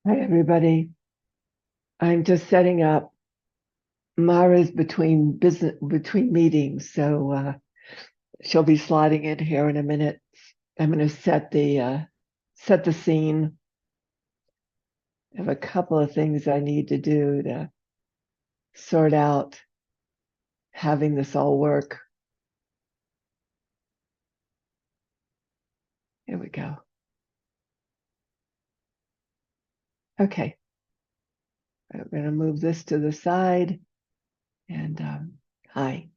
Hi, everybody. I'm just setting up. Myra's between meetings, so she'll be sliding in here in a minute. I'm going to set the scene. I have a couple of things I need to do to sort out having this all work. Here we go. Okay, I'm going to move this to the side. And hi,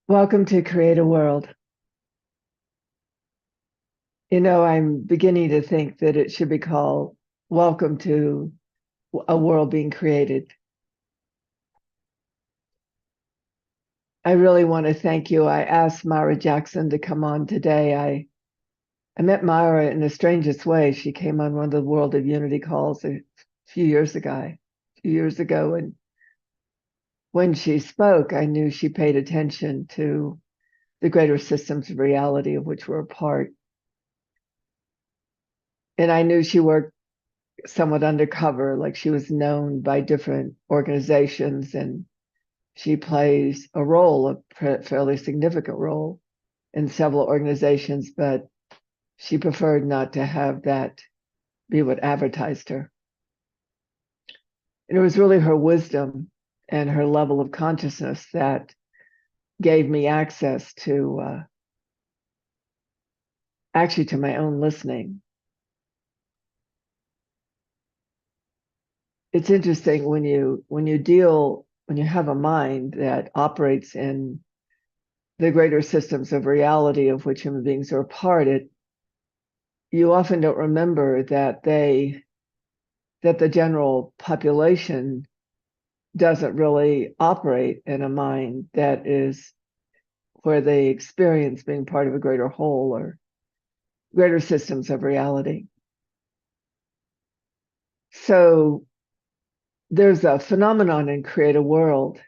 welcome to Create a World. I'm beginning to think that it should be called Welcome to a World Being Created. I really want to thank you. I asked Myra Jackson to come on today. I met Myra in the strangest way. She came on one of the World of Unity calls a few years ago. And when she spoke, I knew she paid attention to the greater systems of reality of which we're a part. And I knew she worked somewhat undercover, like she was known by different organizations, and she plays a role, a fairly significant role in several organizations, but she preferred not to have that be what advertised her. And it was really her wisdom and her level of consciousness that gave me access to actually to my own listening. It's interesting when you have a mind that operates in the greater systems of reality of which human beings are a part, you often don't remember that the general population doesn't really operate in a mind that is where they experience being part of a greater whole or greater systems of reality. So there's a phenomenon in Create a World.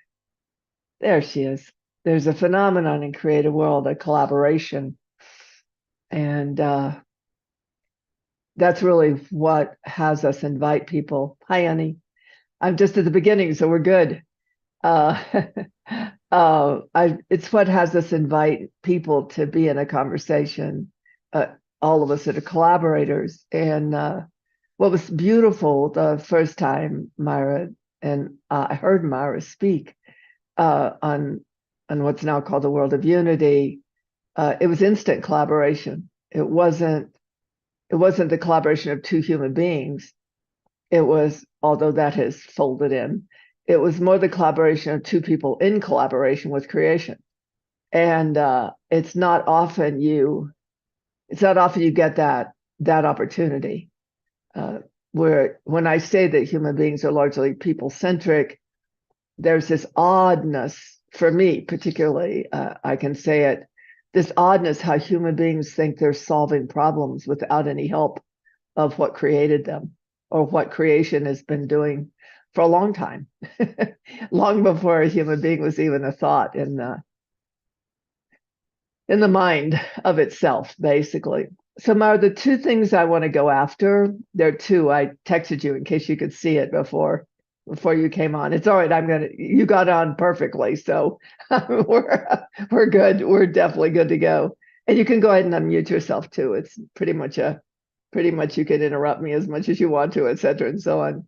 There she is. There's a phenomenon in Create a World, a collaboration. And that's really what has us invite people. Hi, Annie. I'm just at the beginning, so we're good. It's what has us invite people to be in a conversation. All of us that are collaborators. And what was beautiful the first time Myra and I heard Myra speak on what's now called the World of Unity, it was instant collaboration. It wasn't the collaboration of two human beings. It was, although that has folded in, it was more the collaboration of two people in collaboration with creation. And it's not often you get that opportunity. Where when I say that human beings are largely people-centric, there's this oddness for me, particularly, I can say it, this oddness how human beings think they're solving problems without any help of what created them or what creation has been doing for a long time, long before a human being was even a thought in the mind of itself, basically. So, Mara, the two things I want to go after, there are two. I texted you in case you could see it before you came on. It's all right. You got on perfectly. So we're good. We're definitely good to go. And you can go ahead and unmute yourself too. It's pretty much you can interrupt me as much as you want to, et cetera, and so on.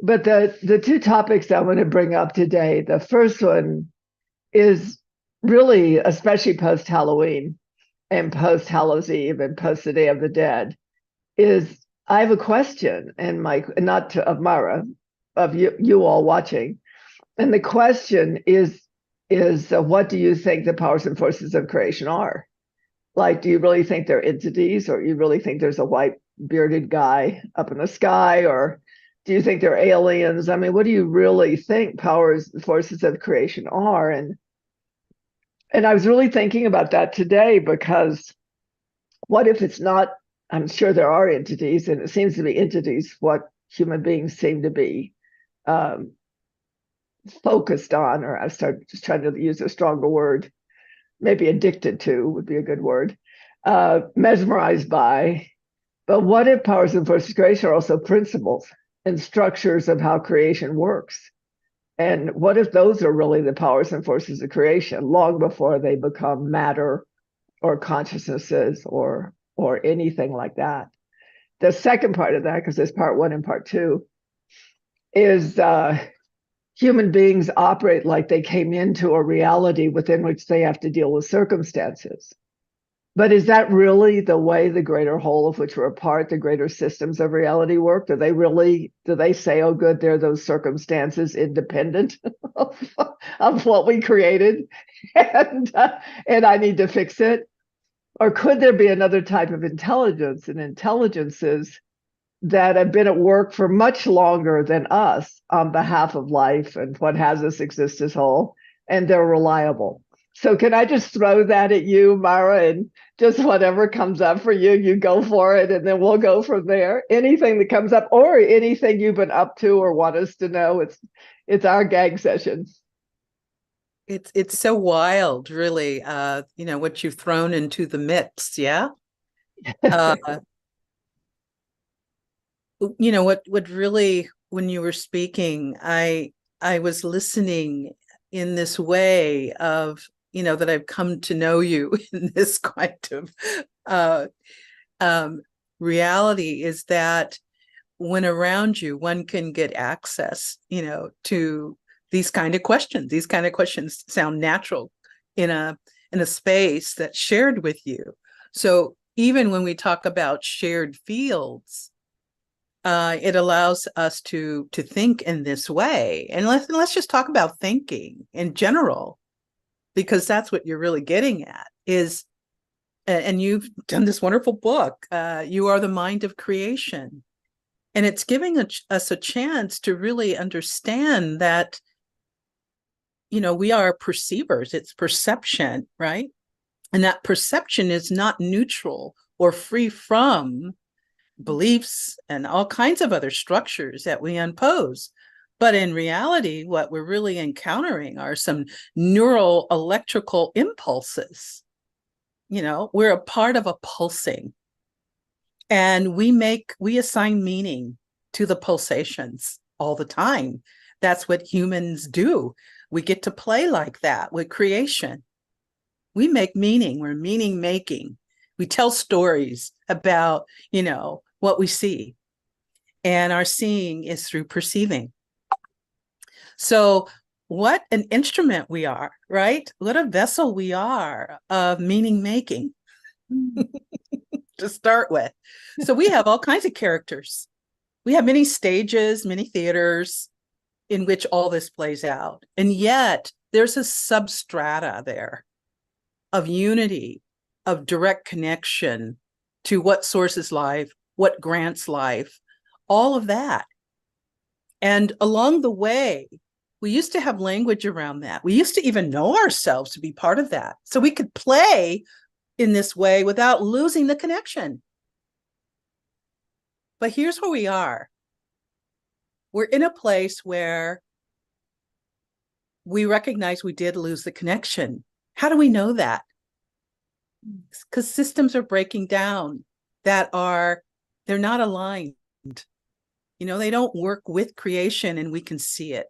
But the two topics I want to bring up today, the first one is really, especially post Halloween and post Hallows Eve and post the Day of the Dead, is I have a question, and of Myra, of you all watching, and the question is what do you think the powers and forces of creation are? Like, do you really think they're entities, or you really think there's a white bearded guy up in the sky, or do you think they're aliens? I mean, what do you really think powers and forces of creation are? And I was really thinking about that today, because what if it's not? I'm sure there are entities, and it seems to be entities what human beings seem to be um, focused on, or I started just trying to use a stronger word, maybe addicted to would be a good word, mesmerized by. But what if powers and forces of creation are also principles and structures of how creation works? And what if those are really the powers and forces of creation long before they become matter or consciousnesses or anything like that? The second part of that, because there's part one and part two, is human beings operate like they came into a reality within which they have to deal with circumstances. But is that really the way the greater whole of which we're a part, the greater systems of reality work? Do they say, oh, good, there are those circumstances independent of what we created and I need to fix it? Or could there be another type of intelligence and intelligences that have been at work for much longer than us on behalf of life and what has us exist as whole, and they're reliable? So can I just throw that at you, Myra, and just whatever comes up for you, you go for it, and then we'll go from there. Anything that comes up or anything you've been up to or want us to know, it's our gag session. It's so wild, really, what you've thrown into the mix, yeah? What really, when you were speaking, I was listening in this way of, that I've come to know you in this kind of reality, is that when around you, one can get access, to these kind of questions. These kind of questions sound natural in a space that's shared with you. So even when we talk about shared fields, it allows us to think in this way. And let's just talk about thinking in general, because that's what you're really getting at is, and you've done this wonderful book, You Are the Mind of Creation. And it's giving us a chance to really understand that, we are perceivers. It's perception, right? And that perception is not neutral or free from beliefs and all kinds of other structures that we impose. But in reality, what we're really encountering are some neural electrical impulses. We're a part of a pulsing, and we assign meaning to the pulsations all the time. That's what humans do. We get to play like that with creation. We make meaning. We're meaning making. We tell stories about, what we see. And our seeing is through perceiving. So what an instrument we are, right? What a vessel we are of meaning making to start with. So we have all kinds of characters. We have many stages, many theaters in which all this plays out. And yet there's a substrata there of unity, of direct connection to what sources life, what grants life, all of that. And along the way, we used to have language around that. We used to even know ourselves to be part of that. So we could play in this way without losing the connection. But here's where we are. We're in a place where we recognize we did lose the connection. How do we know that? Because systems are breaking down they're not aligned. They don't work with creation, and we can see it.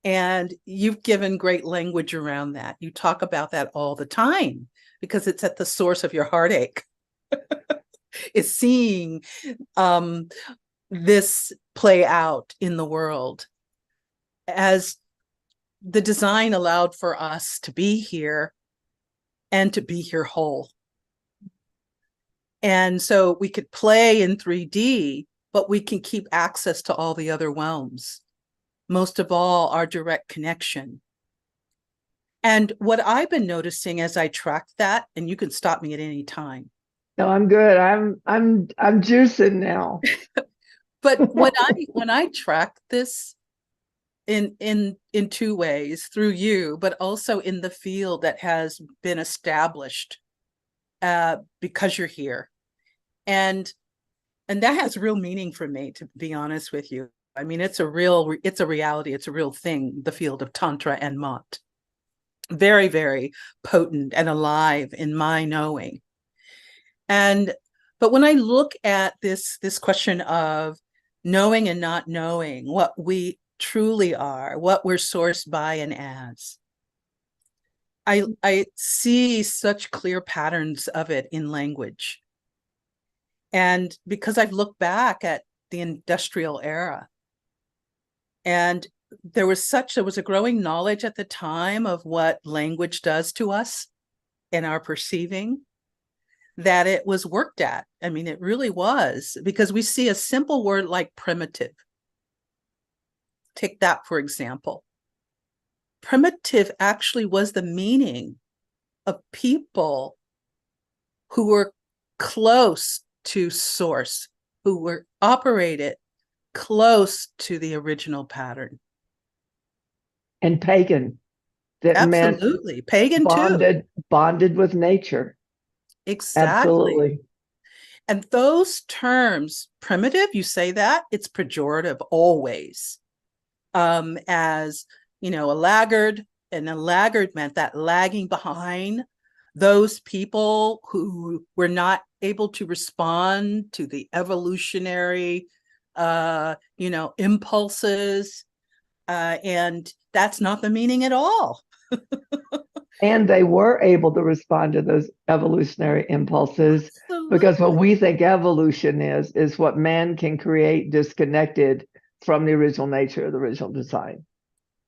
And you've given great language around that. You talk about that all the time because it's at the source of your heartache. Is seeing this play out in the world as the design allowed for us to be here and to be here whole. And so we could play in 3D, but we can keep access to all the other realms. Most of all, our direct connection. And what I've been noticing as I track that, and you can stop me at any time. No, I'm good. I'm juicing now. But when I track this in two ways, through you, but also in the field that has been established because you're here. And that has real meaning for me, to be honest with you. I mean, it's a reality, it's a real thing, the field of Tantra and Maat. Very, very potent and alive in my knowing. But But when I look at this question of knowing and not knowing what we truly are, what we're sourced by and as, I see such clear patterns of it in language. And because I've looked back at the industrial era, and there was a growing knowledge at the time of what language does to us and our perceiving, that it was worked at. I mean, it really was, because we see a simple word like primitive. Take that, for example. Primitive actually was the meaning of people who were close to source, who were operated close to the original pattern. And pagan. That Absolutely. meant Pagan too. bonded with nature. Exactly. Absolutely. And those terms, primitive, you say that, it's pejorative always. As, a laggard, and a laggard meant that lagging behind those people who were not able to respond to the evolutionary, impulses. And that's not the meaning at all. And they were able to respond to those evolutionary impulses. Absolutely. Because what we think evolution is what man can create disconnected from the original nature of the original design.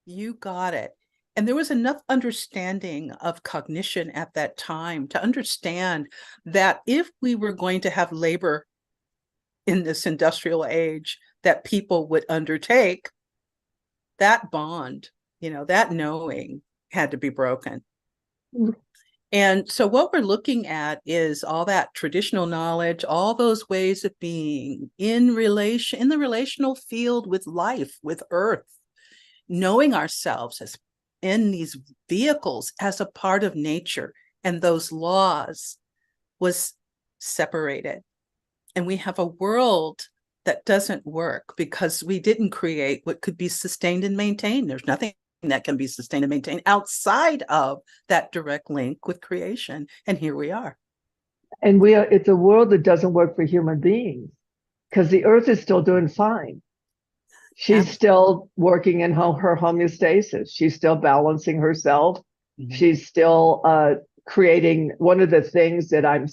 You got it. And there was enough understanding of cognition at that time to understand that if we were going to have labor in this industrial age that people would undertake, that bond, that knowing had to be broken. And so what we're looking at is all that traditional knowledge, all those ways of being in the relational field with life, with earth, knowing ourselves as in these vehicles as a part of nature, and those laws was separated. And we have a world that doesn't work because we didn't create what could be sustained and maintained. There's nothing that can be sustained and maintained outside of that direct link with creation. And here we are. And it's a world that doesn't work for human beings, because the earth is still doing fine. She's still working in her homeostasis. She's still balancing herself. Mm-hmm. She's still creating. One of the things that I'm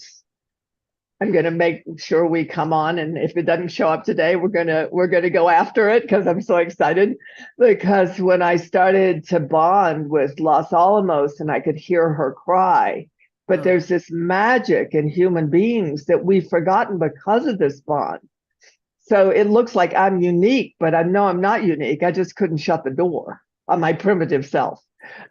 going to make sure we come on, and if it doesn't show up today, we're gonna go after it, because I'm so excited. Because when I started to bond with Los Alamos, and I could hear her cry, but there's this magic in human beings that we've forgotten because of this bond. So it looks like I'm unique, but I know I'm not unique. I just couldn't shut the door on my primitive self.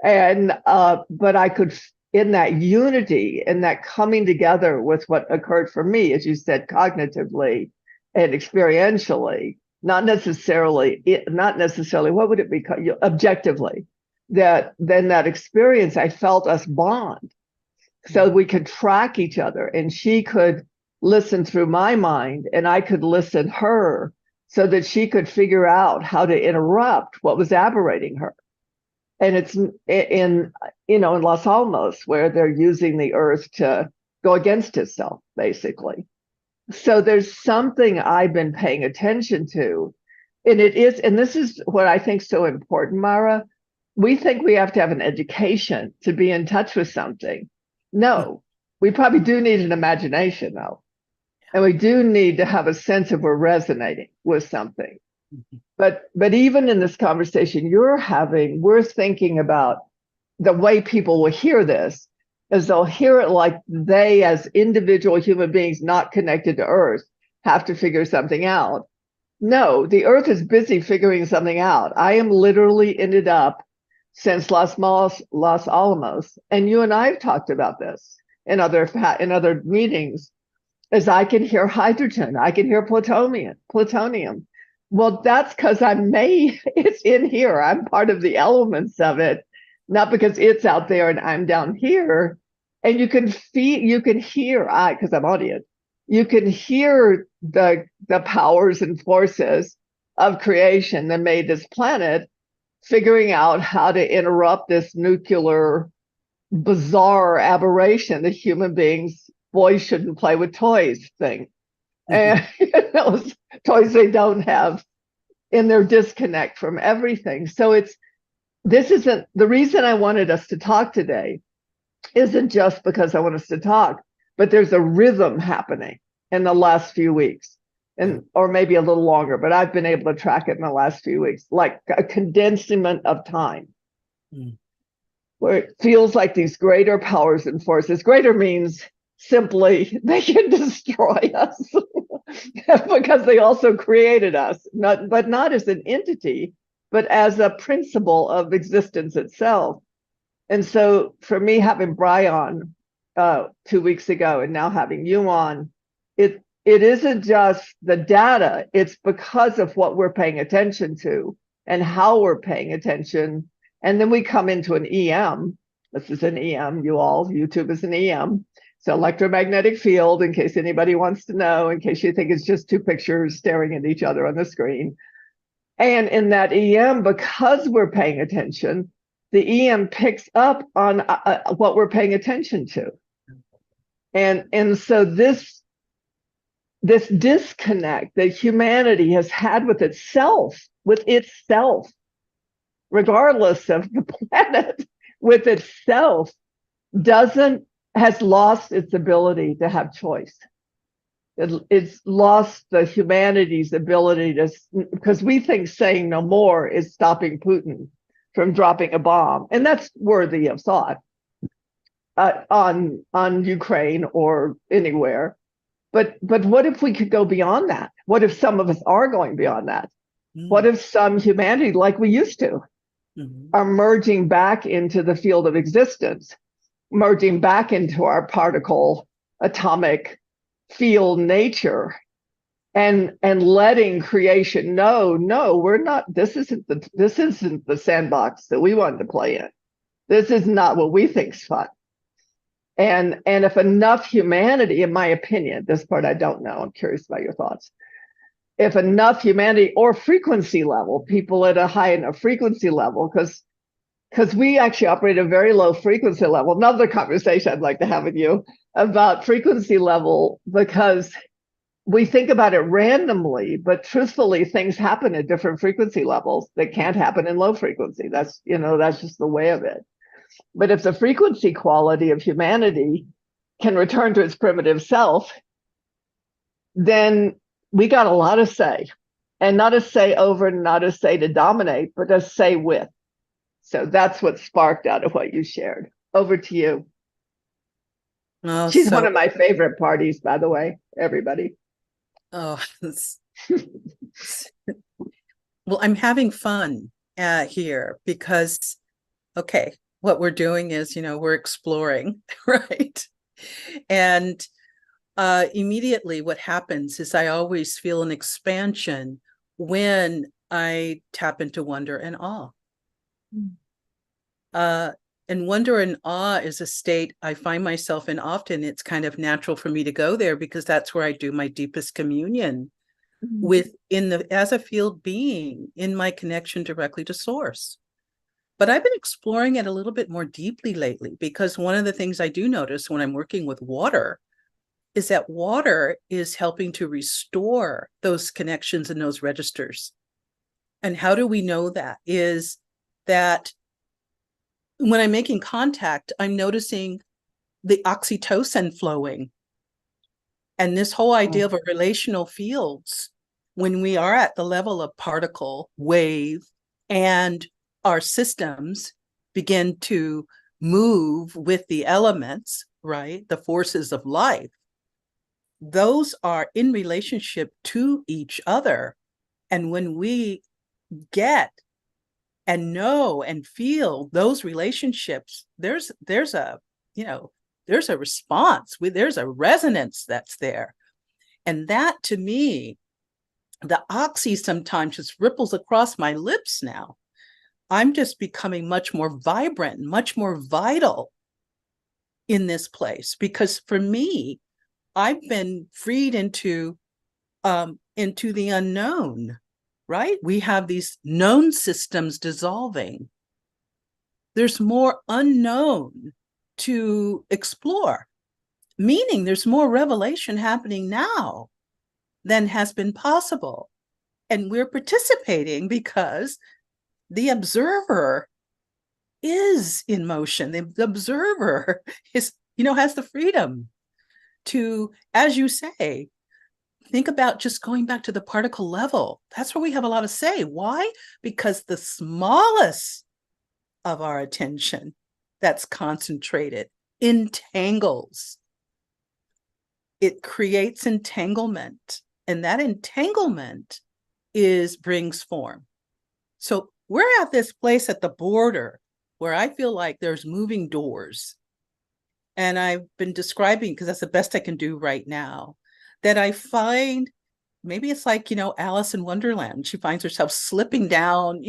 And but I could, in that unity, in that coming together with what occurred for me, as you said, cognitively and experientially, not necessarily, what would it be called? Objectively, that experience, I felt us bond. So we could track each other, and she could listen through my mind, and I could listen her, so that she could figure out how to interrupt what was aberrating her. And it's in Los Alamos, where they're using the earth to go against itself, basically. So there's something I've been paying attention to, and this is what I think is so important, Myra. We think we have to have an education to be in touch with something. No, we probably do need an imagination, though. And we do need to have a sense of we're resonating with something. Mm-hmm. But even in this conversation you're having, we're thinking about the way people will hear this, as they'll hear it like they, as individual human beings not connected to Earth, have to figure something out. No, the Earth is busy figuring something out. I am literally ended up since Los Alamos, and you and I have talked about this in other meetings. As I can hear hydrogen, I can hear plutonium. Well, that's because it's in here. I'm part of the elements of it, not because it's out there and I'm down here. And you can hear, because I'm audience, you can hear the powers and forces of creation that made this planet figuring out how to interrupt this nuclear bizarre aberration that human beings boys shouldn't play with toys thing. Mhm. And those toys they don't have in their disconnect from everything. So this isn't the reason I wanted us to talk today, isn't just because I want us to talk, but there's a rhythm happening in the last few weeks, and or maybe a little longer, but I've been able to track it in the last few weeks, like a condensement of time, where it feels like these greater powers and forces. Greater means simply they can destroy us because they also created us, but not as an entity, but as a principle of existence itself. And so for me, having Brian 2 weeks ago and now having you on, it isn't just the data, it's because of what we're paying attention to and how we're paying attention. And then we come into an EM. This is an EM, YouTube is an EM. So electromagnetic field, in case anybody wants to know, in case you think it's just two pictures staring at each other on the screen. And in that EM, because we're paying attention, the EM picks up on what we're paying attention to. And so this disconnect that humanity has had with itself, regardless of the planet, with itself, has lost its ability to have choice. It's lost the humanity's ability to, because we think saying no more is stopping Putin from dropping a bomb, and that's worthy of thought on Ukraine or anywhere. But what if we could go beyond that? What if some of us are going beyond that? What if some humanity, like we used to, are merging back into the field of existence, merging back into our particle, atomic field nature, and letting creation know, no, we're not. This isn't the sandbox that we wanted to play in. This is not what we think's fun. And if enough humanity, in my opinion, this part I don't know, I'm curious about your thoughts. If enough humanity or frequency level, people at a high enough frequency level, because we actually operate a very low frequency level. Another conversation I'd like to have with you about frequency level, because we think about it randomly, but truthfully, things happen at different frequency levels that can't happen in low frequency. That's just the way of it. But if the frequency quality of humanity can return to its primitive self, then we got a lot to say, and not to say over, not to say to dominate, but to say with. So that's what sparked out of what you shared. Over to you. Oh, She's so one of my favorite parties, by the way, everybody. oh, well, I'm having fun here because, okay, what we're doing is, we're exploring, right? And immediately what happens is I always feel an expansion when I tap into wonder and awe. And wonder and awe is a state I find myself in often. It's kind of natural for me to go there because that's where I do my deepest communion as a field being, in my connection directly to source. But I've been exploring it a little bit more deeply lately, because one of the things I do notice when I'm working with water is that water is helping to restore those connections and those registers. And how do we know that? Is that when I'm making contact, I'm noticing the oxytocin flowing. And this whole idea of a relational fields, when we are at the level of particle, wave, and our systems begin to move with the elements, right? The forces of life. Those are in relationship to each other. And when we get and know and feel those relationships, there's a response, there's a resonance that's there. And that, to me, the oxy sometimes just ripples across my lips now. I'm just becoming much more vibrant, much more vital in this place, because for me, I've been freed into the unknown, right? We have these known systems dissolving. There's more unknown to explore. meaning there's more revelation happening now than has been possible. And we're participating because the observer is in motion. The observer is, has the freedom to, as you say, think about just going back to the particle level. That's where we have a lot of say. Why? Because the smallest of our attention that's concentrated entangles. It creates entanglement, and that entanglement brings form. So we're at this place at the border where I feel like there's moving doors. And I've been describing, because that's the best I can do right now, that I find, maybe it's like, Alice in Wonderland. She finds herself slipping down,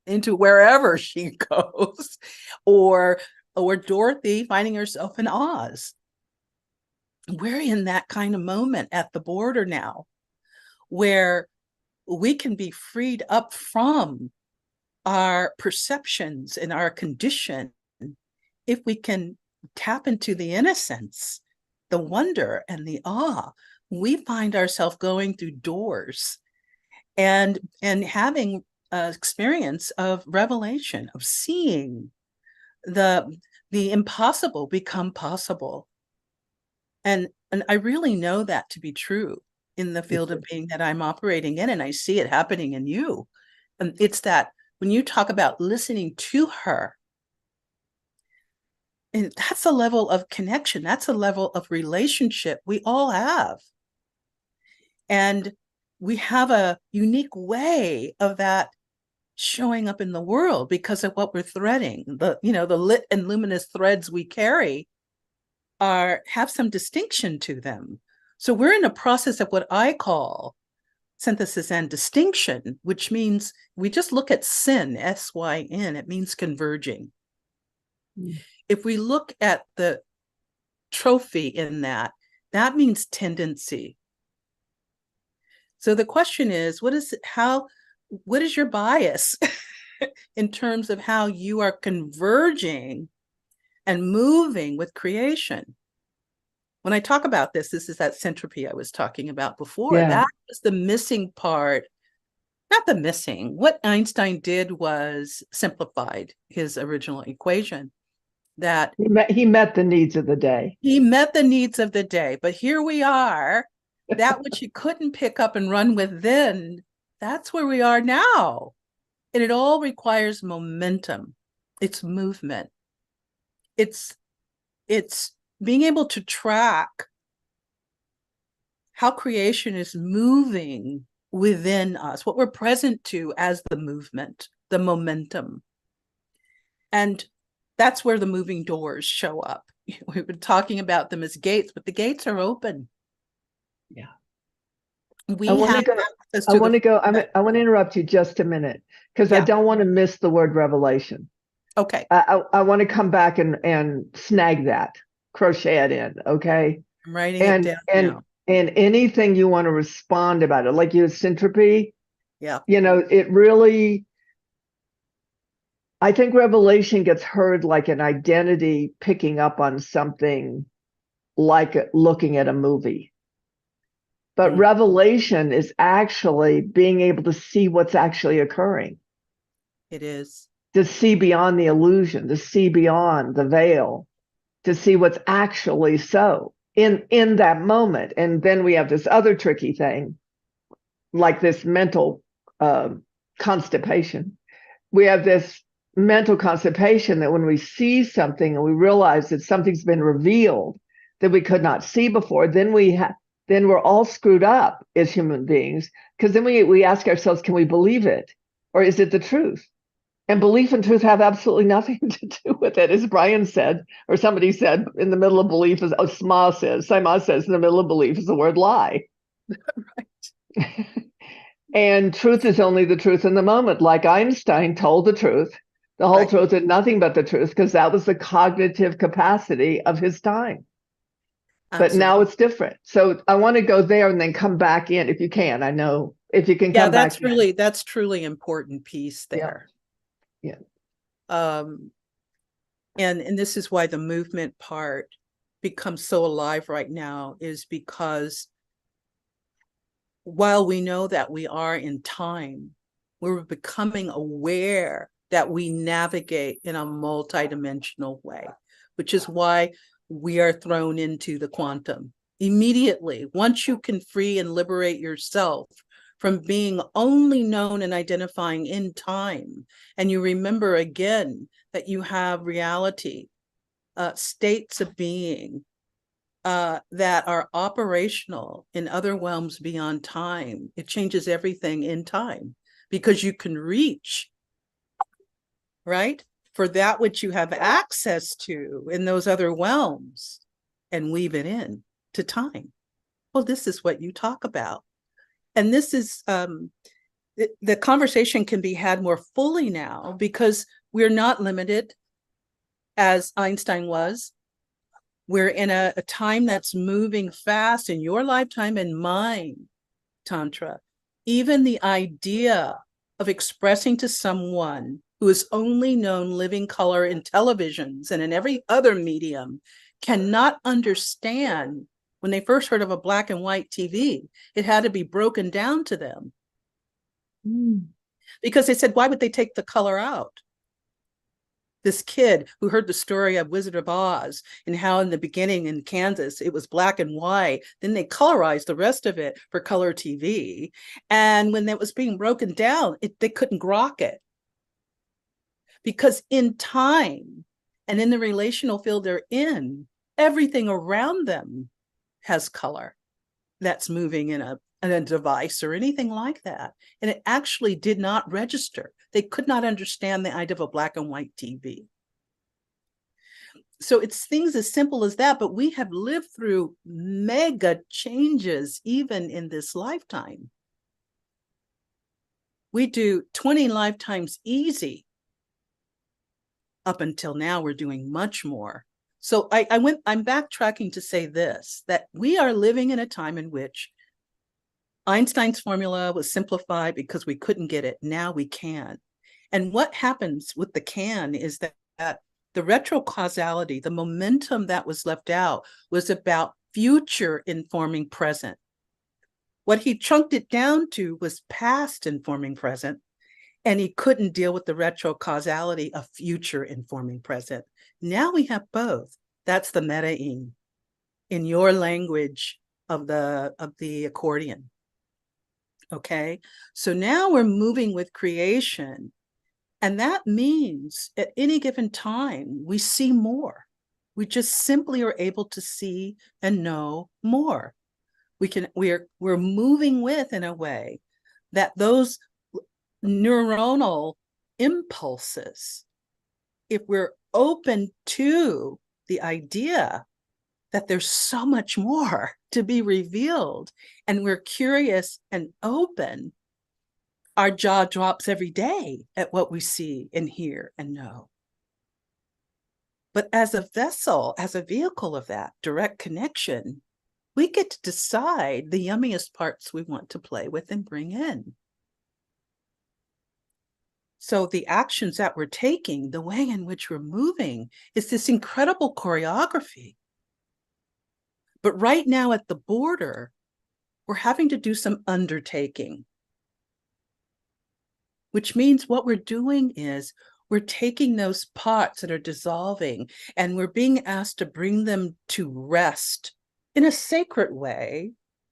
into wherever she goes, or Dorothy finding herself in Oz. We're in that kind of moment at the border now, where we can be freed up from our perceptions and our condition if we can tap into the innocence, the wonder, and the awe. We find ourselves going through doors and having an experience of revelation, of seeing the impossible become possible. And I really know that to be true in the field of being that I'm operating in, and I see it happening in you. And it's that when you talk about listening to her, and that's a level of connection, that's a level of relationship we all have. And we have a unique way of that showing up in the world because of what we're threading. The lit and luminous threads we carry have some distinction to them. So we're in a process of what I call synthesis and distinction, which means we just look at syn, S-Y-N, it means converging. If we look at the trophy in that means tendency. So the question is, what is your bias in terms of how you are converging and moving with creation? When I talk about this is that centropy I was talking about before. Yeah. That was the missing part. Not the missing. What Einstein did was simplified his original equation. That he met the needs of the day. He met the needs of the day. But here we are, that which he couldn't pick up and run with then, that's where we are now. And it all requires momentum. It's movement. It's being able to track how creation is moving within us, what we're present to as the movement, the momentum. And that's where the moving doors show up. We've been talking about them as gates, but the gates are open. Yeah. I want to interrupt you just a minite because I don't want to miss the word revelation. Okay. I want to come back and snag that, crochet it in. Okay. I'm writing it down now. And anything you want to respond about it, like your syntropy. Yeah. It really, I think revelation gets heard like an identity picking up on something, like looking at a movie. But revelation is actually being able to see what's actually occurring. It is. To see beyond the illusion, to see beyond the veil, to see what's actually so in that moment. And then we have this other tricky thing, like this mental constipation. We have this mental constipation that when we see something and we realize that something's been revealed that we could not see before, then we're all screwed up as human beings, because then we ask ourselves, can we believe it? Or is it the truth? And belief and truth have absolutely nothing to do with it. As Brian said, or somebody said, in the middle of belief is, Sama says, in the middle of belief is the word lie. Right. And truth is only the truth in the moment. Like Einstein told the truth, the whole truth and nothing but the truth, because that was the cognitive capacity of his time. Absolutely. But now it's different. So I want to go there and then come back in if you can. I know if you can come back in. That's truly important piece there. Yeah. And this is why the movement part becomes so alive right now, is because while we know that we are in time, we're becoming aware that we navigate in a multidimensional way, which is why we are thrown into the quantum immediately. Once you can free and liberate yourself from being only known and identifying in time, and you remember again that you have reality, states of being, that are operational in other realms beyond time, it changes everything in time, because you can reach, right, for that which you have access to in those other realms and weave it in to time. Well, this is what you talk about. And this is, the conversation can be had more fully now because we're not limited as Einstein was. We're in a time that's moving fast in your lifetime and mine, Tantra. Even the idea of expressing to someone who is only known living color in televisions and in every other medium cannot understand. When they first heard of a black and white TV, it had to be broken down to them. Because they said, why would they take the color out? This kid who heard the story of Wizard of Oz and how in the beginning in Kansas, it was black and white. Then they colorized the rest of it for color TV. And when that was being broken down, they couldn't grok it. Because in time and in the relational field they're in, everything around them has color that's moving in a device or anything like that. And it actually did not register. They could not understand the idea of a black and white TV. So it's things as simple as that, but we have lived through mega changes even in this lifetime. We do 20 lifetimes easy. Up until now, we're doing much more. So I'm backtracking to say this, that we are living in a time in which Einstein's formula was simplified because we couldn't get it. Now we can. And what happens with the can is that the retrocausality, the momentum that was left out, was about future informing present. What he chunked it down to was past informing present, and he couldn't deal with the retrocausality of future informing present. Now we have both. That's the meta-ing in your language of the accordion. Okay, so now we're moving with creation. And that means at any given time, we see more. We just simply are able to see and know more. We're moving with, in a way, that those neuronal impulses, if we're open to the idea that there's so much more to be revealed, and we're curious and open, our jaw drops every day at what we see and hear and know. But as a vessel, as a vehicle of that direct connection, we get to decide the yummiest parts we want to play with and bring in. So the actions that we're taking, the way in which we're moving, is this incredible choreography. But right now at the border, we're having to do some undertaking, which means what we're doing is we're taking those pots that are dissolving and we're being asked to bring them to rest in a sacred way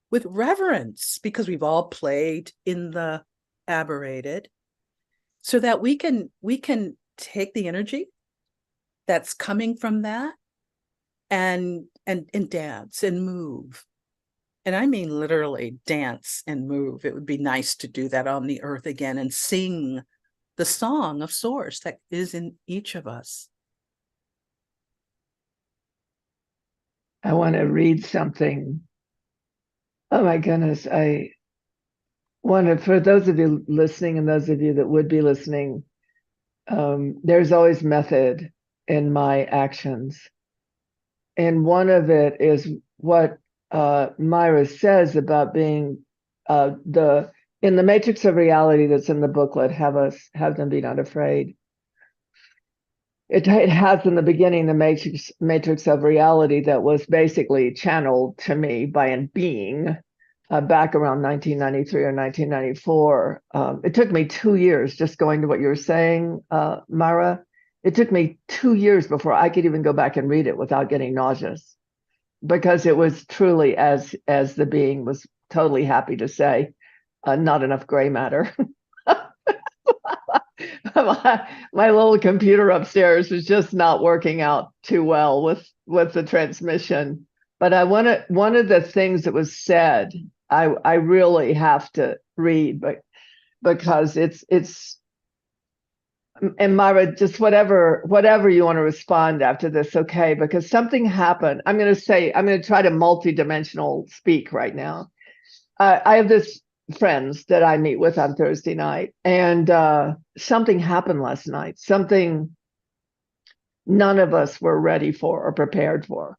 with reverence, because we've all played in the aberrated, so that we can take the energy that's coming from that and dance and move. And I mean literally dance and move. It would be nice to do that on the earth again and sing the song of source that is in each of us. I want to read something. Oh my goodness. I want to, for those of you listening and those of you that would be listening, there's always method in my actions. And one of it is what Myra says about being in the matrix of reality that's in the booklet, have them be not afraid. it has in the beginning the matrix of reality that was basically channeled to me by a being back around 1993 or 1994. It took me 2 years, just going to what you were saying, Myra. It took me 2 years before I could even go back and read it without getting nauseous, because it was truly, as the being was totally happy to say, not enough gray matter. my little computer upstairs was just not working out too well with the transmission. But one of the things that was said, I really have to read, but because it's and Myra, just whatever you want to respond after this, okay? Because something happened. I'm going to try to multi-dimensional speak right now. I have this friends that I meet with on Thursday night, and something happened last night. Something none of us were ready for or prepared for.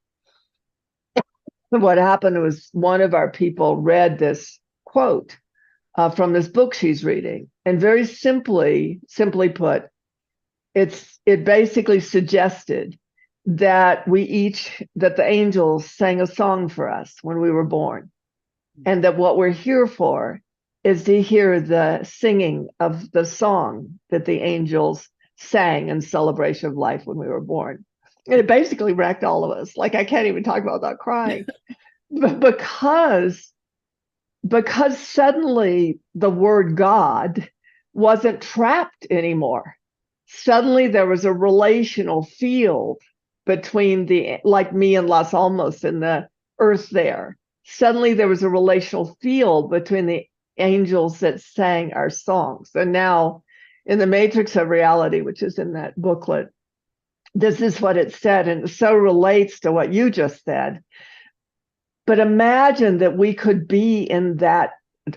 What happened was one of our people read this quote from this book she's reading, and very simply put, it basically suggested that that the angels sang a song for us when we were born, and that what we're here for is to hear the singing of the song that the angels sang in celebration of life when we were born. And it basically wrecked all of us. Like, I can't even talk about without crying. But because suddenly the word God wasn't trapped anymore. Suddenly there was a relational field between like me and Los Alamos and the earth there. Suddenly there was a relational field between the angels that sang our songs. And now in the Matrix of Reality, which is in that booklet, this is what it said, and it so relates to what you just said. But imagine that we could be in that,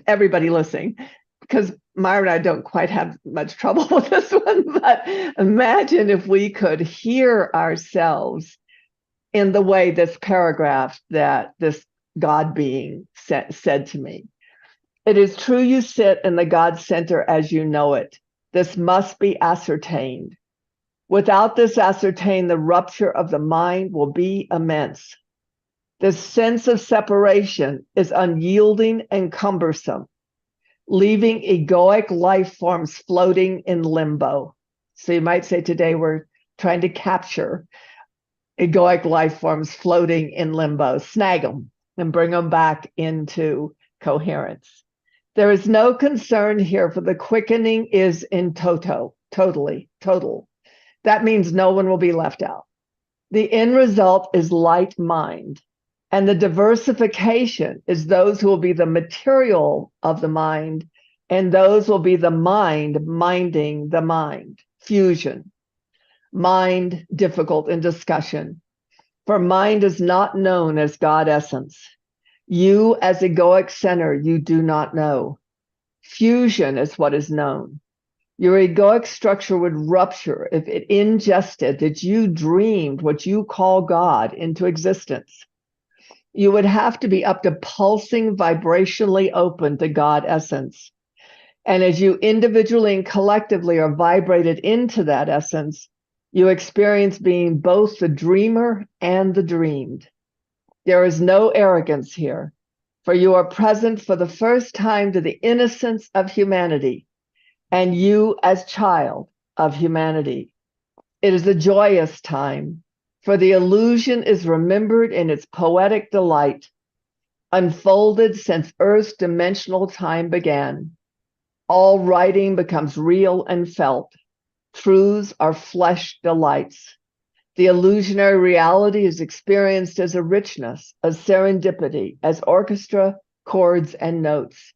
everybody listening, because Myra and I don't quite have much trouble with this one, but imagine if we could hear ourselves in the way this paragraph that this God being said to me. It is true you sit in the God center as you know it. This must be ascertained. Without this ascertained, the rupture of the mind will be immense. This sense of separation is unyielding and cumbersome, leaving egoic life forms floating in limbo. So you might say today we're trying to capture egoic life forms floating in limbo, snag them and bring them back into coherence. There is no concern here, for the quickening is in total. That means no one will be left out. The end result is light mind, and the diversification is those who will be the material of the mind, and those will be the mind minding the mind. Fusion. Mind difficult in discussion, for mind is not known as God essence. You as egoic center, you do not know. Fusion is what is known. Your egoic structure would rupture if it ingested that you dreamed what you call God into existence. You would have to be up to pulsing vibrationally open to God essence. And as you individually and collectively are vibrated into that essence, you experience being both the dreamer and the dreamed. There is no arrogance here, for you are present for the first time to the innocence of humanity, and you as child of humanity. It is a joyous time, for the illusion is remembered in its poetic delight, unfolded since Earth's dimensional time began. All writing becomes real and felt. Truths are flesh delights. The illusionary reality is experienced as a richness, as serendipity, as orchestra, chords, and notes.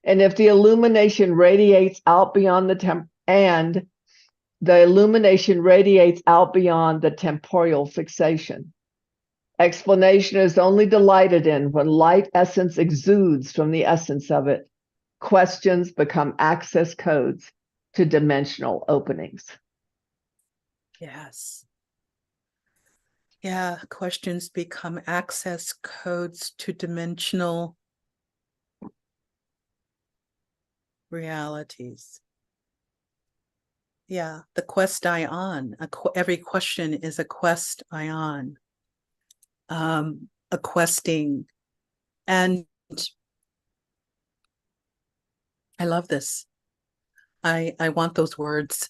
And if the illumination radiates out beyond the temporal fixation. Explanation is only delighted in when light essence exudes from the essence of it. Questions become access codes to dimensional openings. Yes. Yeah, questions become access codes to dimensional realities. Yeah, the quest ion. Every question is a quest ion, a questing. And I love this. I want those words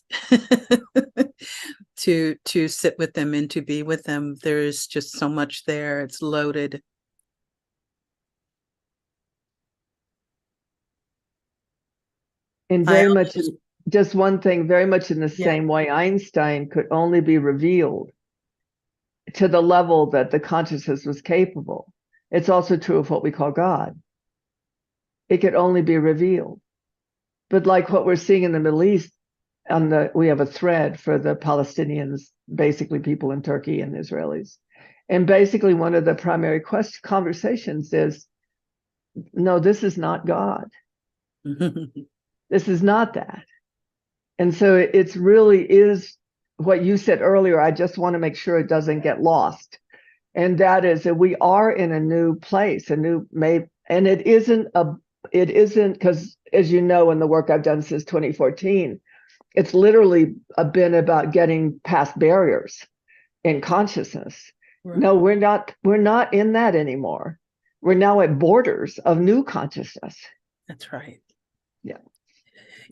to sit with them and to be with them. There's just so much there. It's loaded. And I very much, just one thing, very much in the Yeah. same way, Einstein could only be revealed to the level that the consciousness was capable. It's also true of what we call God. It could only be revealed. But like what we're seeing in the Middle East, we have a thread for the Palestinians, basically people in Turkey and Israelis. And basically one of the primary conversations is, no, this is not God. This is not that. And so it's really is what you said earlier. I just want to make sure it doesn't get lost. And that is that we are in a new place, and it isn't because, as you know, in the work I've done since 2014, it's literally been about getting past barriers in consciousness. Right. No, we're not in that anymore. We're now at borders of new consciousness. That's right. Yeah.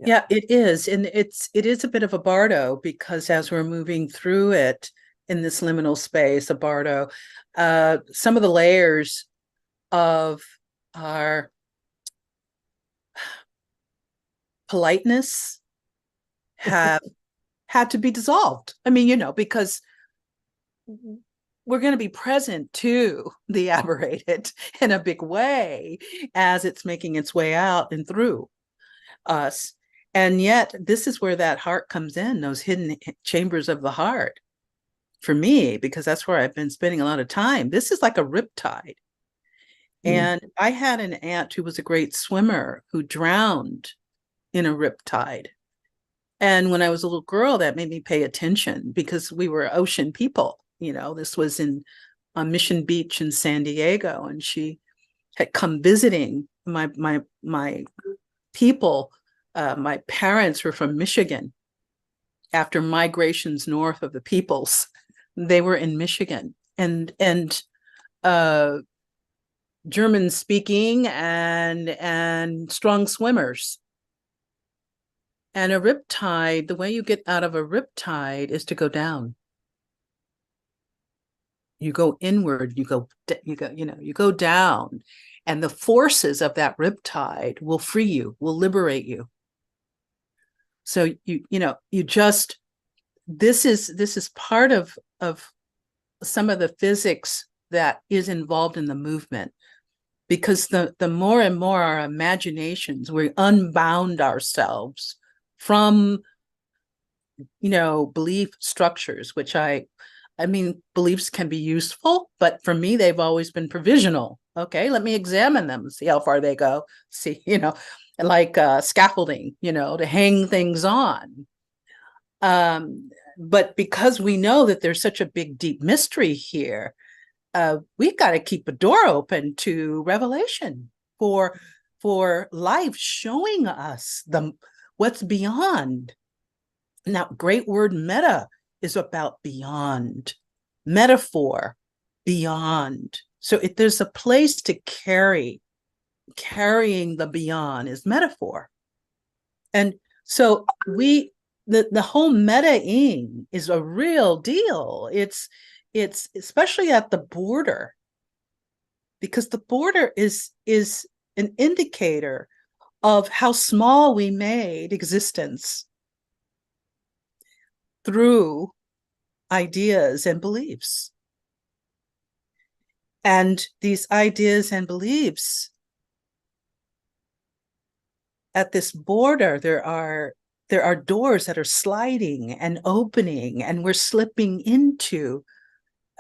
Yeah, it is. And it is a bit of a bardo, because as we're moving through it in this liminal space, a bardo, some of the layers of our politeness have had to be dissolved. I mean, because we're going to be present to the aberrated in a big way as it's making its way out and through us. And yet this is where that heart comes in, those hidden chambers of the heart, for me, because that's where I've been spending a lot of time. This is like a riptide. And I had an aunt who was a great swimmer who drowned in a riptide. And when I was a little girl, that made me pay attention, because we were ocean people. This was in Mission Beach in San Diego, and she had come visiting my people. My parents were from Michigan. After migrations north of the peoples, they were in Michigan, and German speaking and strong swimmers. And a riptide, the way you get out of a riptide is to go down. You go inward, you go down, and the forces of that riptide will free you, will liberate you. So this is part of some of the physics that is involved in the movement, because the more and more our imaginations, we unbound ourselves from belief structures, which I mean, beliefs can be useful, but for me, they've always been provisional. Okay, let me examine them, see how far they go. See, like scaffolding, to hang things on. But because we know that there's such a big, deep mystery here, we've got to keep a door open to revelation, for life showing us what's beyond. Now, great word meta is about beyond, metaphor, beyond. So if there's a place to carrying the beyond is metaphor. And so the whole meta-ing is a real deal. It's especially at the border, because the border is an indicator of how small we made existence through ideas and beliefs. And these ideas and beliefs, at this border, there are doors that are sliding and opening, and we're slipping into.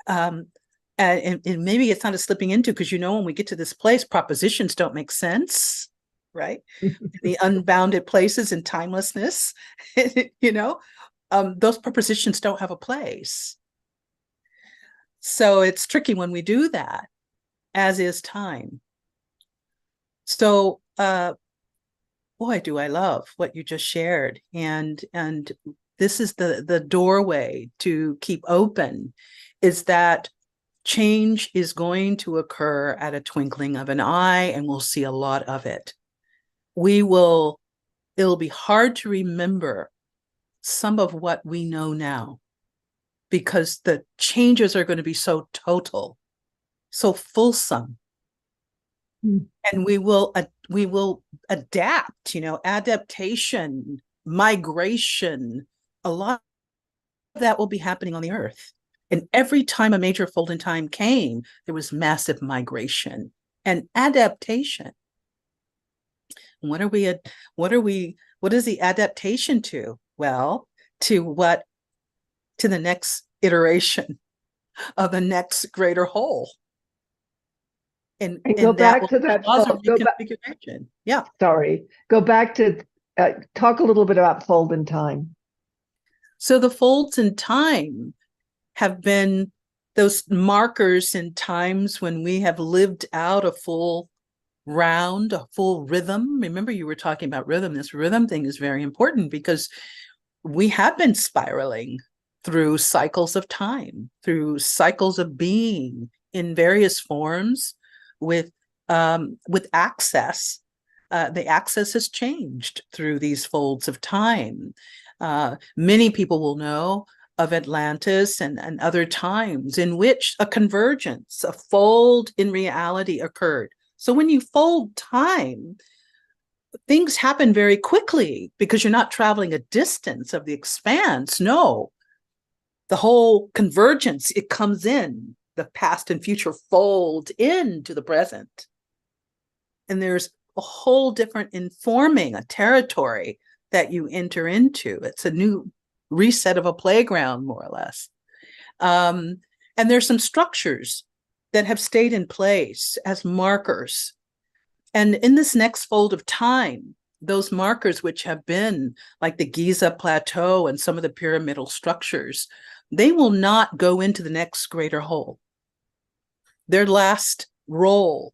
And maybe it's not a slipping into, because when we get to this place, propositions don't make sense, right? The unbounded places and timelessness, those propositions don't have a place. So it's tricky when we do that, as is time. So, boy, do I love what you just shared. And this is the doorway to keep open, is that change is going to occur at a twinkling of an eye, and we'll see a lot of it. It'll be hard to remember some of what we know now, because the changes are going to be so total, so fulsome. And we will adapt, adaptation, migration, a lot of that will be happening on the earth. And every time a major fold in time came, there was massive migration and adaptation. What is the adaptation to? Well, to the next iteration of the next greater whole. And go back to that reconfiguration. Yeah. Sorry. Go back to talk a little bit about fold in time. So the folds in time have been those markers in times when we have lived out a full round, a full rhythm. Remember, you were talking about rhythm. This rhythm thing is very important because we have been spiraling through cycles of time, through cycles of being in various forms with access. The access has changed through these folds of time. Many people will know of Atlantis and other times in which a convergence, a fold in reality occurred. So when you fold time, things happen very quickly because you're not traveling a distance of the expanse. No, the whole convergence, it comes in, the past and future fold into the present. And there's a whole different informing, a territory that you enter into. It's a new reset of a playground, more or less. And there's some structures that have stayed in place as markers. And in this next fold of time, those markers, which have been like the Giza Plateau and some of the pyramidal structures, they will not go into the next greater whole. Their last role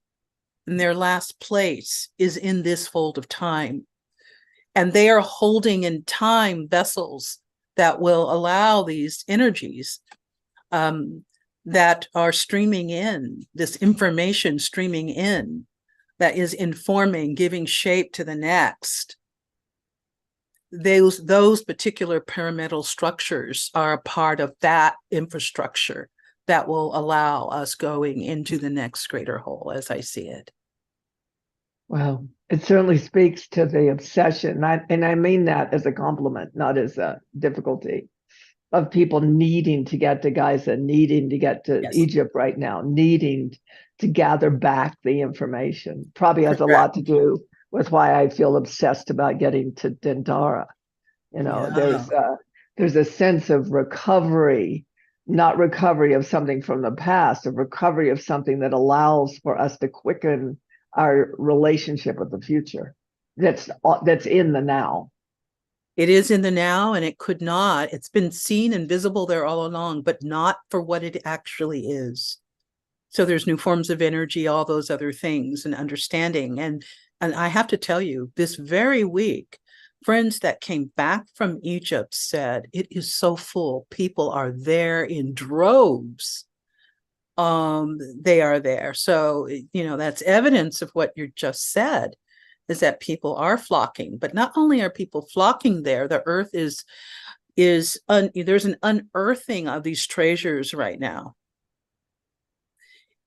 and their last place is in this fold of time. And they are holding in time vessels that will allow these energies that are streaming in, this information streaming in, that is informing, giving shape to the next. Those particular pyramidal structures are a part of that infrastructure that will allow us going into the next greater whole, as I see it. Wow. It certainly speaks to the obsession, and I mean that as a compliment, not as a difficulty, of people needing to get to Giza, needing to get to Egypt right now, needing to gather back the information. Probably has a lot to do with why I feel obsessed about getting to Dendara. There's a sense of recovery, not recovery of something from the past, a recovery of something that allows for us to quicken our relationship with the future. That's in the now. It is in the now, and it could not. It's been seen and visible there all along, but not for what it actually is. So there's new forms of energy, all those other things, and understanding. And I have to tell you, this very week, friends that came back from Egypt said, it is so full. People are there in droves. They are there. So, that's evidence of what you just said, is that people are flocking. But not only are people flocking there, the earth there's an unearthing of these treasures right now.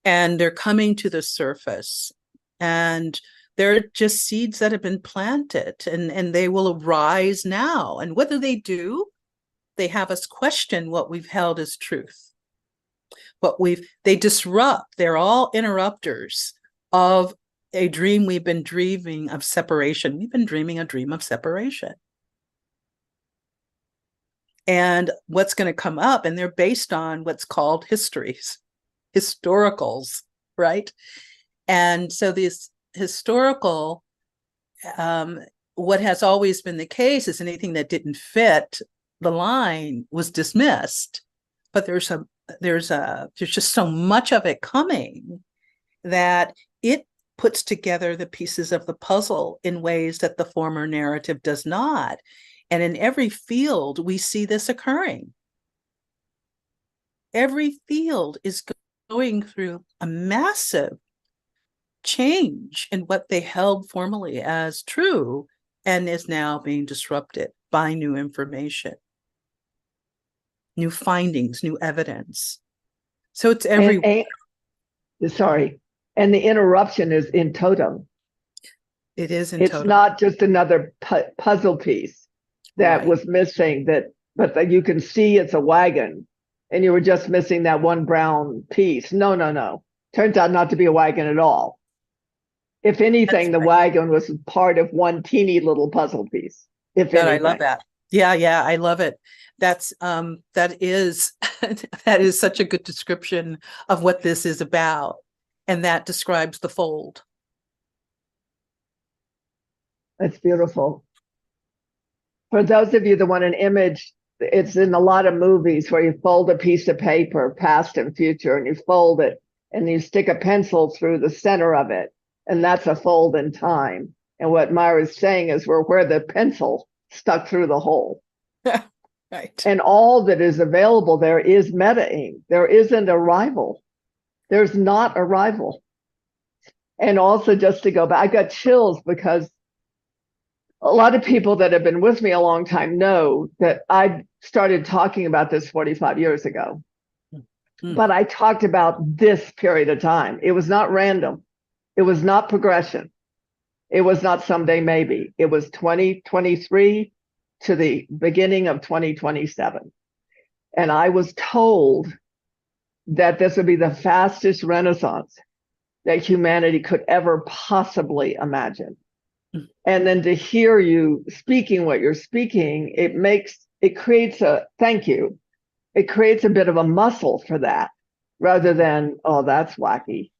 And they're coming to the surface. And they're just seeds that have been planted, and they will arise now. And whether they do, they have us question what we've held as truth. They disrupt, they're all interrupters of a dream we've been dreaming of separation. We've been dreaming a dream of separation. And what's going to come up, and they're based on what's called historicals, right? And so these historical, what has always been the case is anything that didn't fit the line was dismissed. But there's just so much of it coming that it puts together the pieces of the puzzle in ways that the former narrative does not. And in every field, we see this occurring. Every field is going through a massive change in what they held formerly as true and is now being disrupted by new information, new findings, new evidence. So it's everywhere. Sorry. And the interruption is in totem. It is in it's totem. Not just another puzzle piece that was missing, but that you can see it's a wagon and you were just missing that one brown piece. No. Turns out not to be a wagon at all. If anything, the wagon was part of one teeny little puzzle piece. If anything. I love that. Yeah, I love it. That is such a good description of what this is about. And that describes the fold. That's beautiful. For those of you that want an image, it's in a lot of movies where you fold a piece of paper, past and future, and you fold it and you stick a pencil through the center of it. And that's a fold in time. And what Myra's saying is we're where the pencil stuck through the hole. Right. And all that is available there is meta-ing. There isn't a rival. There's not a rival. And also, just to go back, I got chills because a lot of people that have been with me a long time know that I started talking about this 45 years ago. Mm-hmm. But I talked about this period of time. It was not random. It was not progression. It was not someday maybe. It was 2023 to the beginning of 2027. And I was told that this would be the fastest renaissance that humanity could ever possibly imagine. And then to hear you speaking what you're speaking, it creates a thank you. It creates a bit of a muscle for that rather than, oh, that's wacky.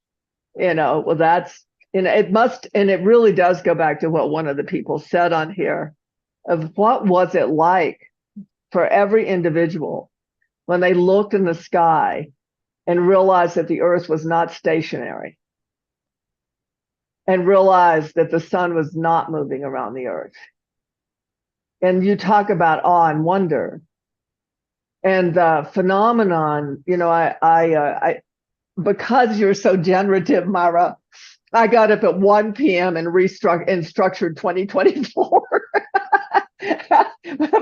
Well, that's, it must, and it really does go back to what one of the people said on here of what was it like for every individual when they looked in the sky and realized that the earth was not stationary and realized that the sun was not moving around the earth. And you talk about awe and wonder and the phenomenon, I because you're so generative, Myra, I got up at 1 p.m. and structured 2024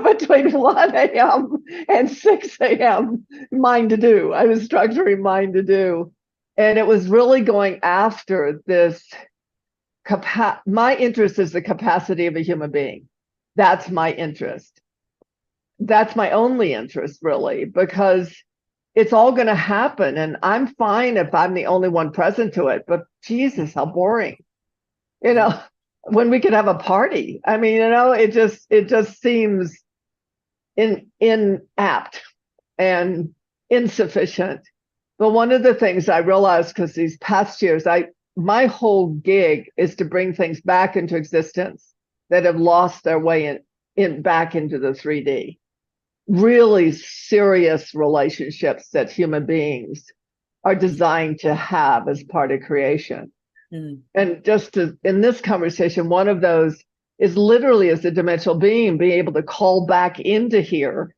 between 1 a.m. and 6 a.m. Mind to do. I was structuring mind to do. And it was really going after this. My interest is the capacity of a human being. That's my interest. That's my only interest, really, because it's all going to happen. And I'm fine if I'm the only one present to it. But Jesus, how boring. When we could have a party. I mean, it just seems inapt and insufficient. But one of the things I realized, because these past years, my whole gig is to bring things back into existence that have lost their way back into the 3D. Really serious relationships that human beings are designed to have as part of creation. Mm. And in this conversation, one of those is literally as a dimensional being, being able to call back into here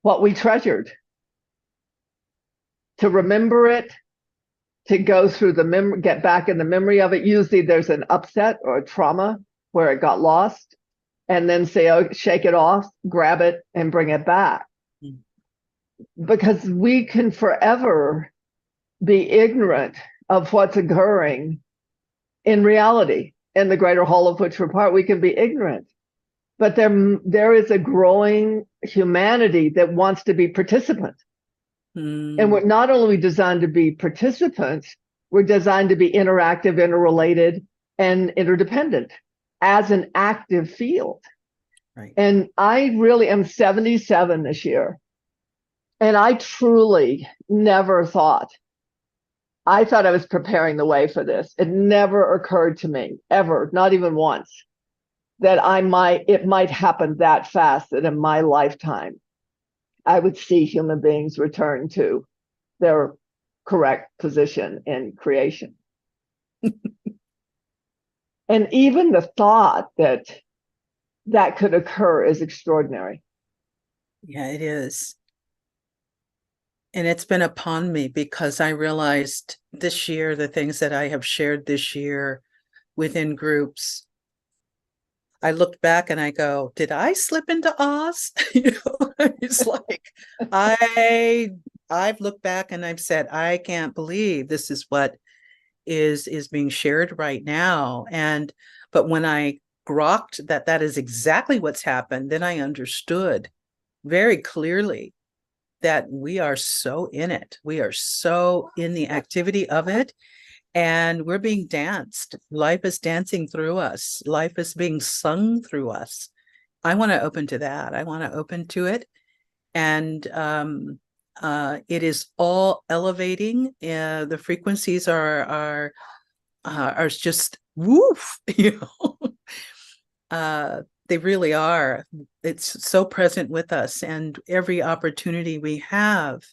what we treasured, to remember it, to go through the memory, get back in the memory of it. Usually there's an upset or a trauma where it got lost, and then say, oh, shake it off, grab it, and bring it back. Mm. Because we can forever be ignorant of what's occurring in reality, in the greater whole of which we're part. We can be ignorant. But there is a growing humanity that wants to be participant. Mm. And we're not only designed to be participants, we're designed to be interactive, interrelated, and interdependent as an active field. Right. And I really am 77 this year. And I truly never thought, I thought I was preparing the way for this. It never occurred to me, ever, not even once, that it might happen that fast that in my lifetime, I would see human beings return to their correct position in creation. And even the thought that that could occur is extraordinary. Yeah, it is. And it's been upon me because I realized this year, the things that I have shared this year within groups, I looked back and I go, did I slip into Oz? It's like I've looked back and I've said, I can't believe this is what is being shared right now. But when I grokked that is exactly what's happened, then I understood very clearly that we are so in it. We are so in the activity of it. And we're being danced. Life is dancing through us. Life is being sung through us. I want to open to that. I want to open to it. And it is all elevating. The frequencies are just woof, they really are. It's so present with us, and every opportunity we have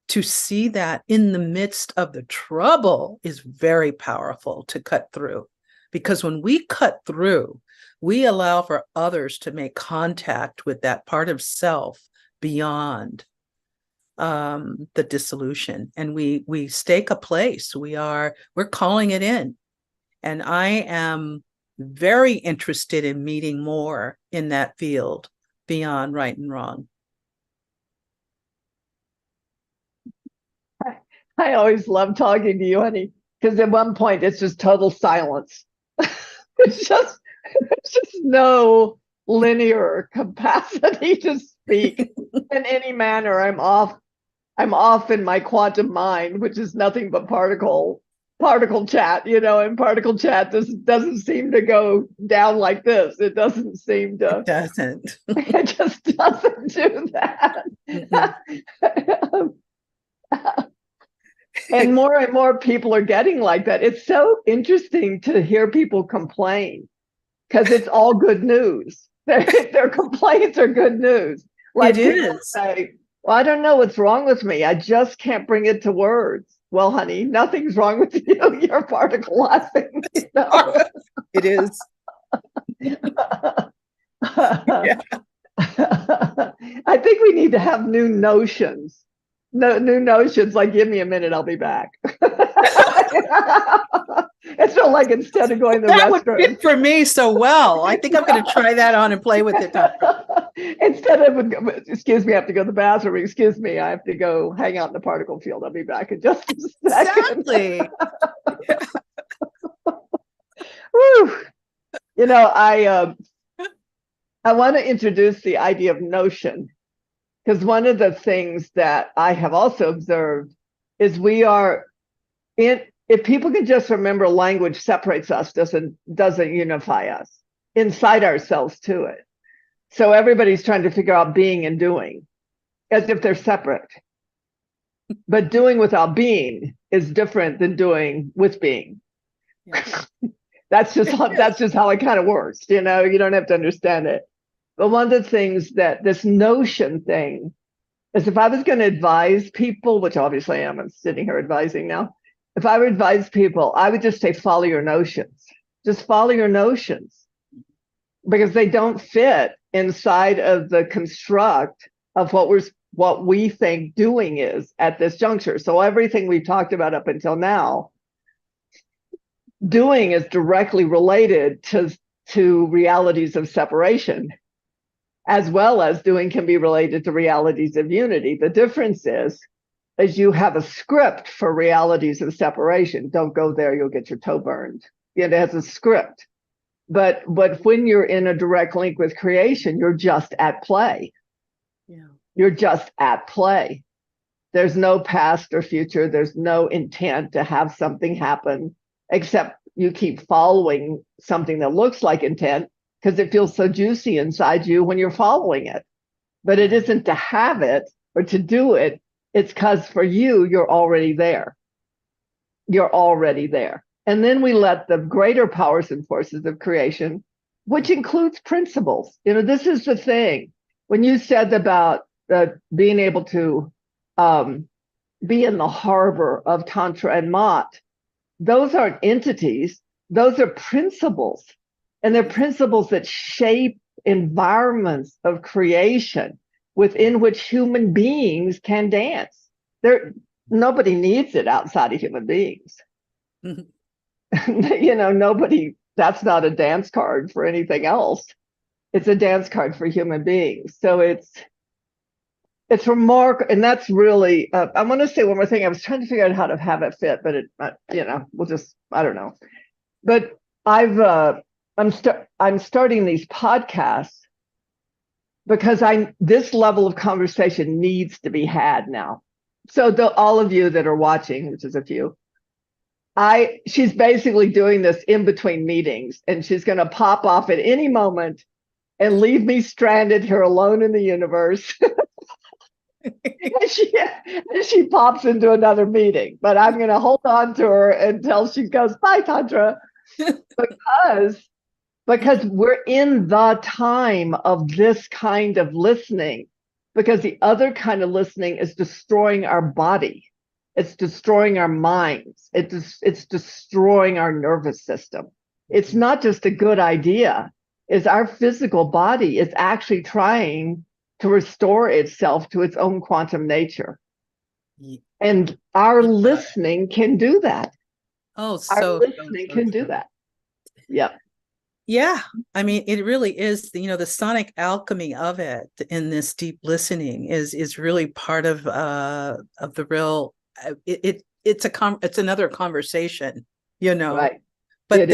to see that in the midst of the trouble is very powerful to cut through. Because when we cut through, we allow for others to make contact with that part of self beyond the dissolution, and we stake a place. We're calling it in, and I am very interested in meeting more in that field beyond right and wrong. I always love talking to you, honey, because at one point it's just total silence. It's just no linear capacity to speak in any manner. I'm off in my quantum mind, which is nothing but particle chat, and particle chat doesn't seem to go down like this. It doesn't seem to. It doesn't. It just doesn't do that. And more people are getting like that. It's so interesting to hear people complain because it's all good news. Their complaints are good news. Like it is. Say, well, I don't know what's wrong with me. I just can't bring it to words. Well, honey, nothing's wrong with you. You're particleizing. It is. Yeah. I think we need to have new notions. New notions, like, give me a minute, I'll be back. It's not like instead of going to the that restaurant. Would fit for me so well. I think I'm going to try that on and play with it. Instead of, excuse me, I have to go to the bathroom. Excuse me, I have to go hang out in the particle field. I'll be back in just a second. Exactly. Woo. I want to introduce the idea of notion, because one of the things that I have also observed is if people can just remember, language separates us, doesn't unify us inside ourselves to it. So everybody's trying to figure out being and doing as if they're separate. But doing without being is different than doing with being. Yeah. That's just how it kind of works. You don't have to understand it. But one of the things that this notion thing is, if I was going to advise people, which obviously I am, I'm sitting here advising now. If I would advise people, I would just say, follow your notions. Just follow your notions, because they don't fit inside of the construct of what we think doing is at this juncture. So everything we've talked about up until now, doing is directly related to realities of separation, as well as doing can be related to realities of unity. The difference is you have a script for realities of separation. Don't go there, you'll get your toe burned. It has a script. But when you're in a direct link with creation, you're just at play. Yeah. You're just at play. There's no past or future. There's no intent to have something happen, except you keep following something that looks like intent because it feels so juicy inside you when you're following it. But it isn't to have it or to do it. It's because for you, you're already there. You're already there. And then we let the greater powers and forces of creation, which includes principles. This is the thing. When you said about being able to be in the harbor of Tantra and Maat, those aren't entities. Those are principles. And they're principles that shape environments of creation within which human beings can dance. Nobody needs it outside of human beings. Nobody, that's not a dance card for anything else. It's a dance card for human beings. So it's remarkable. And that's really, I want to say one more thing. I was trying to figure out how to have it fit, but we'll just, I don't know. But I'm starting these podcasts because this level of conversation needs to be had now. So all of you that are watching, which is a few, she's basically doing this in between meetings, and she's going to pop off at any moment and leave me stranded here alone in the universe. and she pops into another meeting, but I'm going to hold on to her until she goes, bye, Tantra, because we're in the time of this kind of listening, because the other kind of listening is destroying our body. It's destroying our minds. It's destroying our nervous system. It's not just a good idea. It's our physical body is actually trying to restore itself to its own quantum nature. And our listening can do that. Oh, our listening can do that. Yeah. Yeah. I mean, it really is, the sonic alchemy of it in this deep listening is really part of the real, it's another conversation, Right. But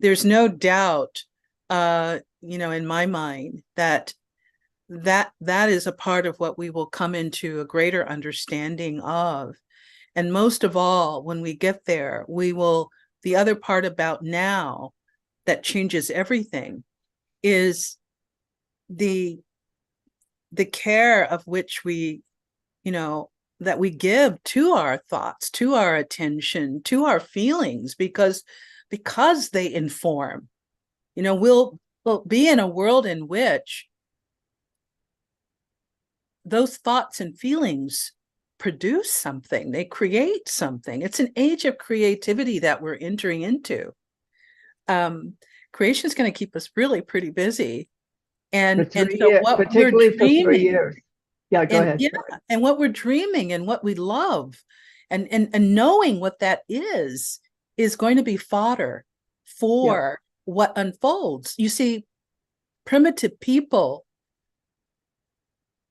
there's no doubt, in my mind that is a part of what we will come into a greater understanding of. And most of all, when we get there, the other part about now that changes everything is the care of which we, that we give to our thoughts, to our attention, to our feelings, because they inform. We'll be in a world in which those thoughts and feelings produce something. They create something. It's an age of creativity that we're entering into. Creation is going to keep us really pretty busy, and so what particularly we're dreaming, for 3 years. Yeah, go ahead. Yeah, and what we're dreaming and what we love, and knowing what that is going to be fodder for what unfolds. You see, primitive people,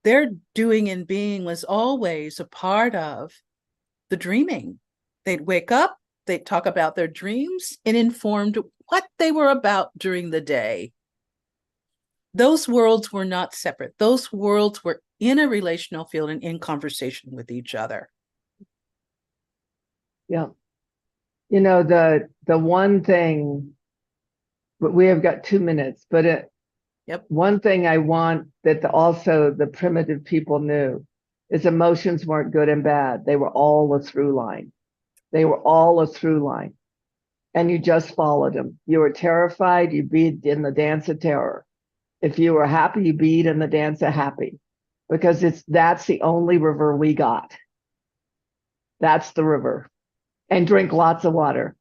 their doing and being was always a part of the dreaming. They'd wake up, they'd talk about their dreams, and informed what they were about during the day. Those worlds were not separate. Those worlds were in a relational field and in conversation with each other. Yeah. The one thing, but we have got 2 minutes, but one thing I want that also the primitive people knew is emotions weren't good and bad. They were all a through line. They were all a through line. And you just followed them. You were terrified, you beat in the dance of terror. If you were happy, you beat in the dance of happy. Because that's the only river we got. That's the river. And drink lots of water.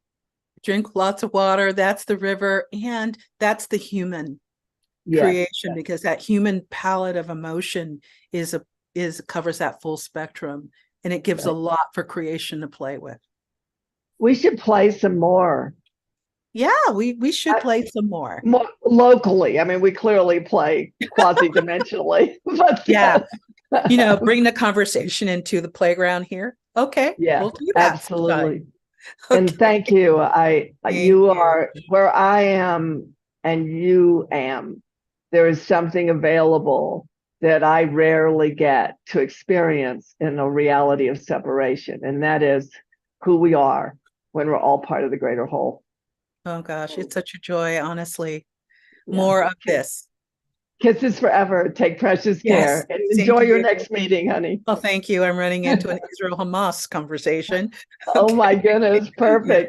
Drink lots of water. That's the river. And that's the human creation, because that human palette of emotion covers that full spectrum. And it gives a lot for creation to play with. We should play some more. Yeah, we should play some more. More locally. I mean, we clearly play quasi-dimensionally. But bring the conversation into the playground here. Okay. Yeah, we'll do that. Absolutely. Okay. And thank you. You are where I am and you am. There is something available that I rarely get to experience in a reality of separation. And that is who we are when we're all part of the greater whole. Oh gosh, it's such a joy, honestly. More of this. Kisses forever. Take precious care. And enjoy your next meeting, honey. Oh, thank you. I'm running into an Israel-Hamas conversation. Oh my goodness. Perfect.